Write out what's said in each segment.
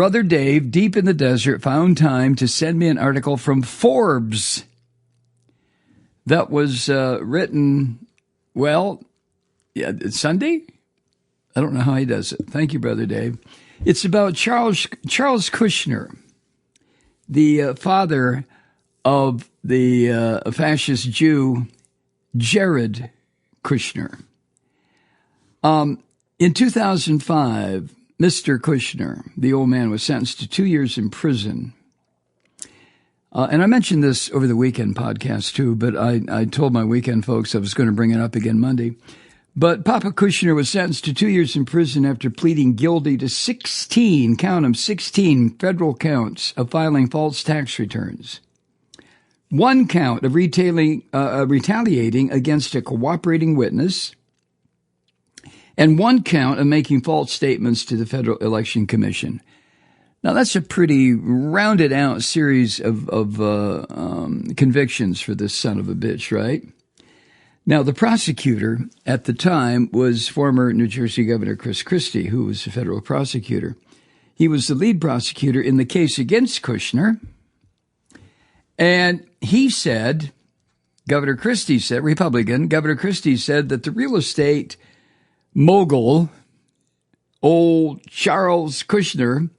Brother Dave, deep in the desert, found time to send me an article from Forbes that was written, Sunday? I don't know how he does it. Thank you, Brother Dave. It's about Charles Kushner, the father of the fascist Jew, Jared Kushner. In 2005, Mr. Kushner, the old man, was sentenced to 2 years in prison. And I mentioned this over the weekend podcast too, but I told my weekend folks I was going to bring it up again Monday. But Papa Kushner was sentenced to 2 years in prison after pleading guilty to 16 federal counts of filing false tax returns. One count of retaliating against a cooperating witness, and one count of making false statements to the Federal Election Commission. Now, that's a pretty rounded out series of convictions for this son of a bitch, right? Now, the prosecutor at the time was former New Jersey Governor Chris Christie, who was a federal prosecutor. He was the lead prosecutor in the case against Kushner. And he said, Republican Governor Christie said that the real estate mogul, old Charles Kushner,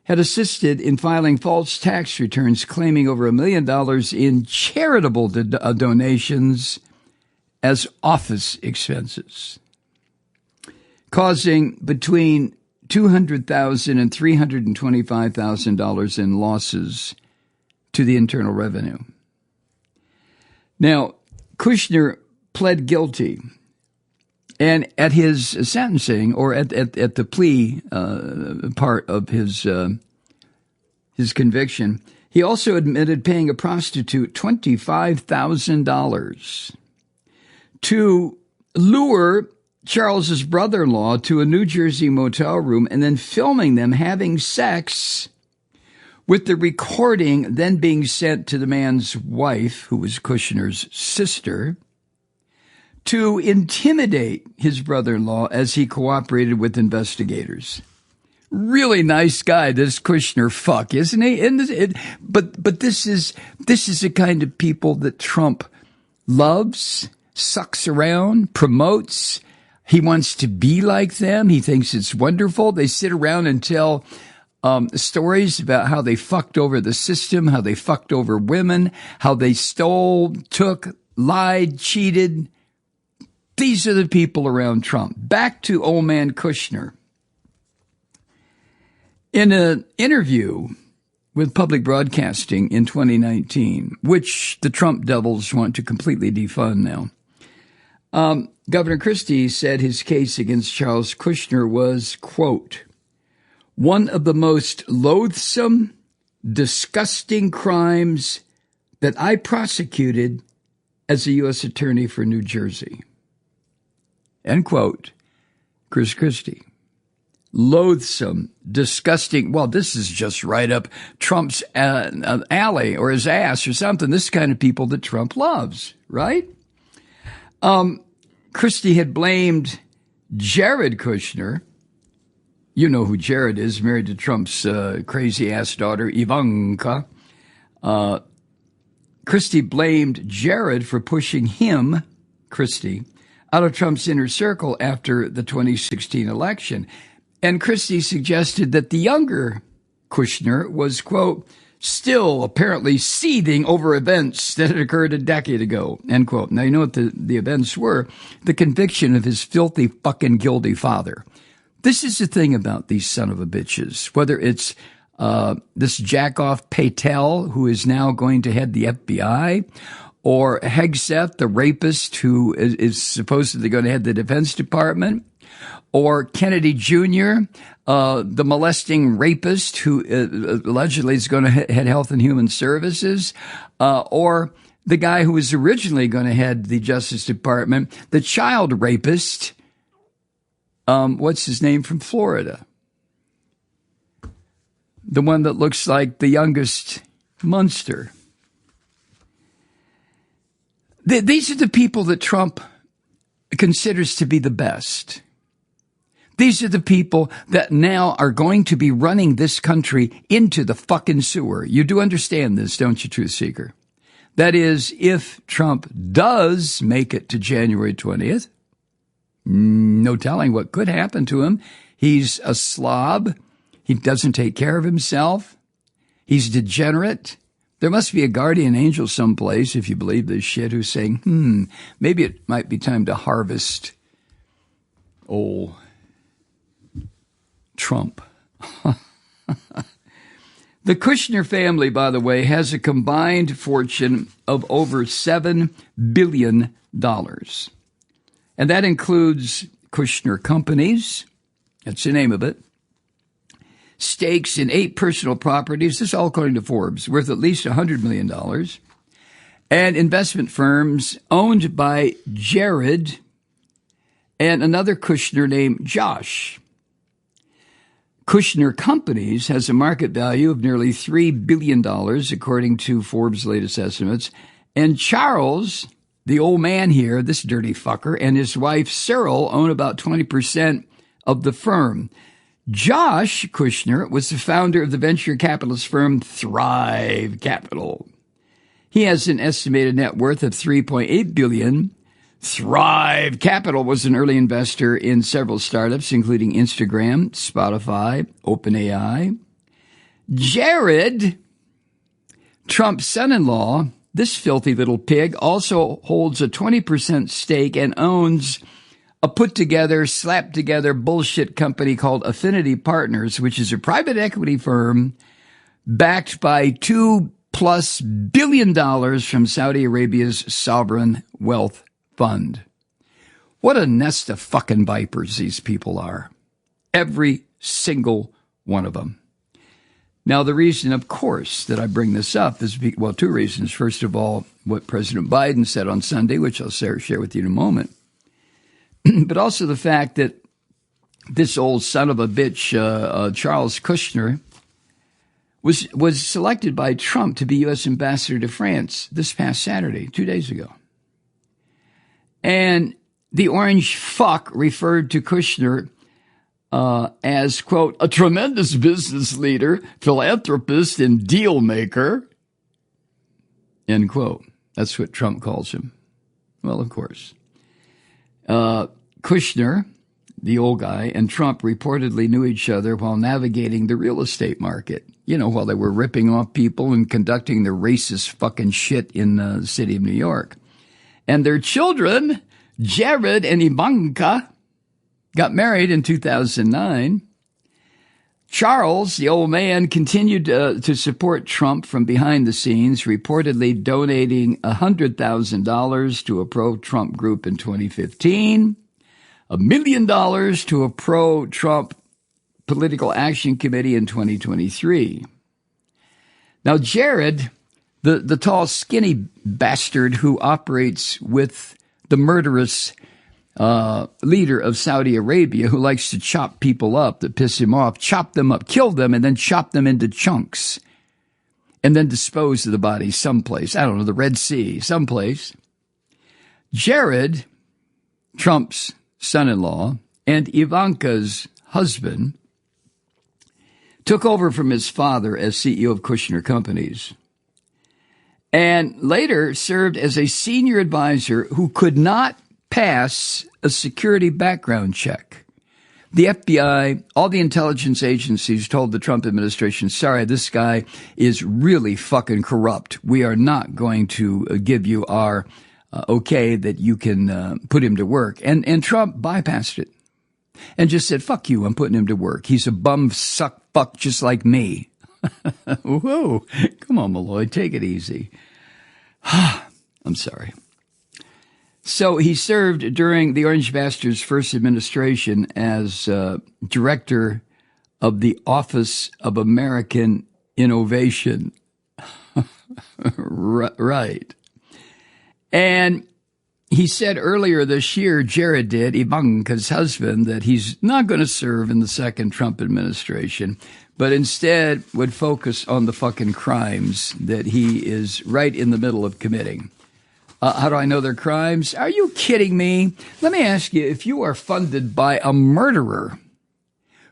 had assisted in filing false tax returns claiming over $1 million in charitable donations as office expenses, causing between $200,000 and $325,000 in losses to the Internal Revenue. Now, Kushner pled guilty. And at his sentencing, or at the plea part of his conviction, he also admitted paying a prostitute $25,000 to lure Charles's brother-in-law to a New Jersey motel room and then filming them having sex, with the recording then being sent to the man's wife, who was Kushner's sister, to intimidate his brother-in-law as he cooperated with investigators. Really nice guy, this Kushner fuck, isn't he? But this is the kind of people that Trump loves, sucks around, promotes. He wants to be like them. He thinks it's wonderful. They sit around and tell stories about how they fucked over the system, how they fucked over women, how they stole, took, lied, cheated. These are the people around Trump. Back to old man Kushner. In an interview with public broadcasting in 2019, which the Trump devils want to completely defund now, Governor Christie said his case against Charles Kushner was, quote, one of the most loathsome, disgusting crimes that I prosecuted as a U.S. attorney for New Jersey. End quote. Chris Christie. Loathsome, disgusting. Well, this is just right up Trump's alley or his ass or something. This is the kind of people that Trump loves, right? Christie had blamed Jared Kushner. You know who Jared is, married to Trump's crazy-ass daughter, Ivanka. Christie blamed Jared for pushing him, Christie, out of Trump's inner circle after the 2016 election. And Christie suggested that the younger Kushner was, quote, still apparently seething over events that had occurred a decade ago, end quote. Now, you know what the events were? The conviction of his filthy fucking guilty father. This is the thing about these son of a bitches, whether it's this jack-off Patel, who is now going to head the FBI, or Hegseth, the rapist who is supposedly going to head the Defense Department, or Kennedy Jr., the molesting rapist who allegedly is going to head Health and Human Services, or the guy who was originally going to head the Justice Department, the child rapist, what's his name, from Florida? The one that looks like the youngest Munster. These are the people that Trump considers to be the best. These are the people that now are going to be running this country into the fucking sewer. You do understand this, don't you, Truth Seeker? That is, if Trump does make it to January 20th, no telling what could happen to him. He's a slob. He doesn't take care of himself. He's degenerate. There must be a guardian angel someplace, if you believe this shit, who's saying, maybe it might be time to harvest old Trump. The Kushner family, by the way, has a combined fortune of over $7 billion. And that includes Kushner companies, that's the name of it, stakes in 8 personal properties, this is all according to Forbes, worth at least $100 million, and investment firms owned by Jared and another Kushner named Josh. Kushner Companies has a market value of nearly $3 billion, according to Forbes' latest estimates. And Charles, the old man here, this dirty fucker, and his wife Cyril own about 20% of the firm. Josh Kushner was the founder of the venture capitalist firm Thrive Capital. He has an estimated net worth of $3.8 billion. Thrive Capital was an early investor in several startups, including Instagram, Spotify, OpenAI. Jared, Trump's son-in-law, this filthy little pig, also holds a 20% stake and owns a put-together, slapped-together bullshit company called Affinity Partners, which is a private equity firm backed by $2+ billion from Saudi Arabia's sovereign wealth fund. What a nest of fucking vipers these people are. Every single one of them. Now, the reason, of course, that I bring this up is, 2 reasons. First of all, what President Biden said on Sunday, which I'll share with you in a moment. But also the fact that this old son of a bitch, Charles Kushner, was selected by Trump to be U.S. ambassador to France this past Saturday, 2 days ago. And the orange fuck referred to Kushner as, quote, a tremendous business leader, philanthropist, and deal maker, end quote. That's what Trump calls him. Well, of course. Kushner, the old guy, and Trump reportedly knew each other while navigating the real estate market. While they were ripping off people and conducting their racist fucking shit in the city of New York. And their children, Jared and Ivanka, got married in 2009. Charles, the old man, continued to support Trump from behind the scenes, reportedly donating $100,000 to a pro-Trump group in 2015, $1 million to a pro-Trump political action committee in 2023. Now, Jared, the tall, skinny bastard who operates with the murderous leader of Saudi Arabia, who likes to chop people up that piss him off, chop them up, kill them, and then chop them into chunks, and then dispose of the body someplace. I don't know, the Red Sea, someplace. Jared, Trump's son-in-law, and Ivanka's husband took over from his father as CEO of Kushner Companies, and later served as a senior advisor who could not pass a security background check. The FBI, all the intelligence agencies told the Trump administration, sorry, this guy is really fucking corrupt. We are not going to give you our okay that you can put him to work. And Trump bypassed it and just said, fuck you, I'm putting him to work. He's a bum suck fuck just like me. Whoa, come on, Malloy, take it easy. I'm sorry. So he served during the Orange Bastard's first administration as director of the Office of American Innovation. Right. And he said earlier this year, Jared did, Ivanka's husband, that he's not going to serve in the second Trump administration, but instead would focus on the fucking crimes that he is right in the middle of committing. How do I know they're crimes? Are you kidding me? Let me ask you, if you are funded by a murderer,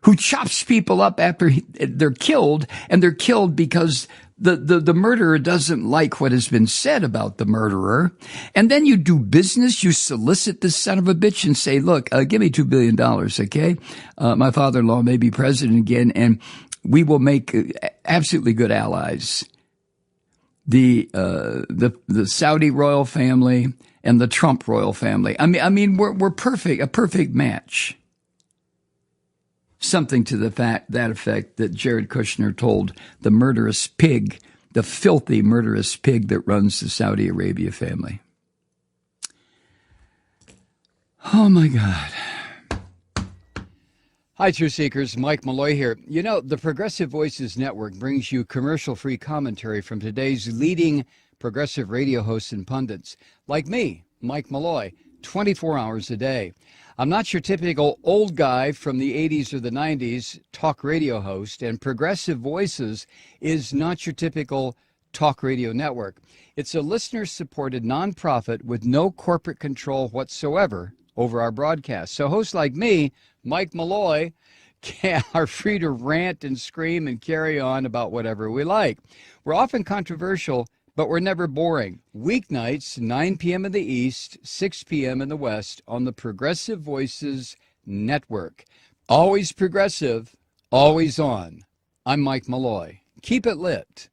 who chops people up after they're killed, and they're killed because the murderer doesn't like what has been said about the murderer. And then you do business, you solicit this son of a bitch and say, look, give me $2 billion, okay? My father-in-law may be president again, and we will make absolutely good allies. The Saudi royal family and the Trump royal family. I mean, we're perfect, a perfect match. Something to that effect that Jared Kushner told the murderous pig, the filthy murderous pig that runs the Saudi Arabia family. Oh my God. Hi, Truth Seekers. Mike Malloy here. You know, the Progressive Voices Network brings you commercial-free commentary from today's leading progressive radio hosts and pundits, like me, Mike Malloy, 24 hours a day. I'm not your typical old guy from the 80s or the 90s talk radio host, and Progressive Voices is not your typical talk radio network. It's a listener-supported nonprofit with no corporate control whatsoever over our broadcast. So hosts like me, Mike Malloy, are free to rant and scream and carry on about whatever we like. We're often controversial, but we're never boring. Weeknights, 9 p.m. in the East, 6 p.m. in the West on the Progressive Voices Network. Always progressive, always on. I'm Mike Malloy. Keep it lit.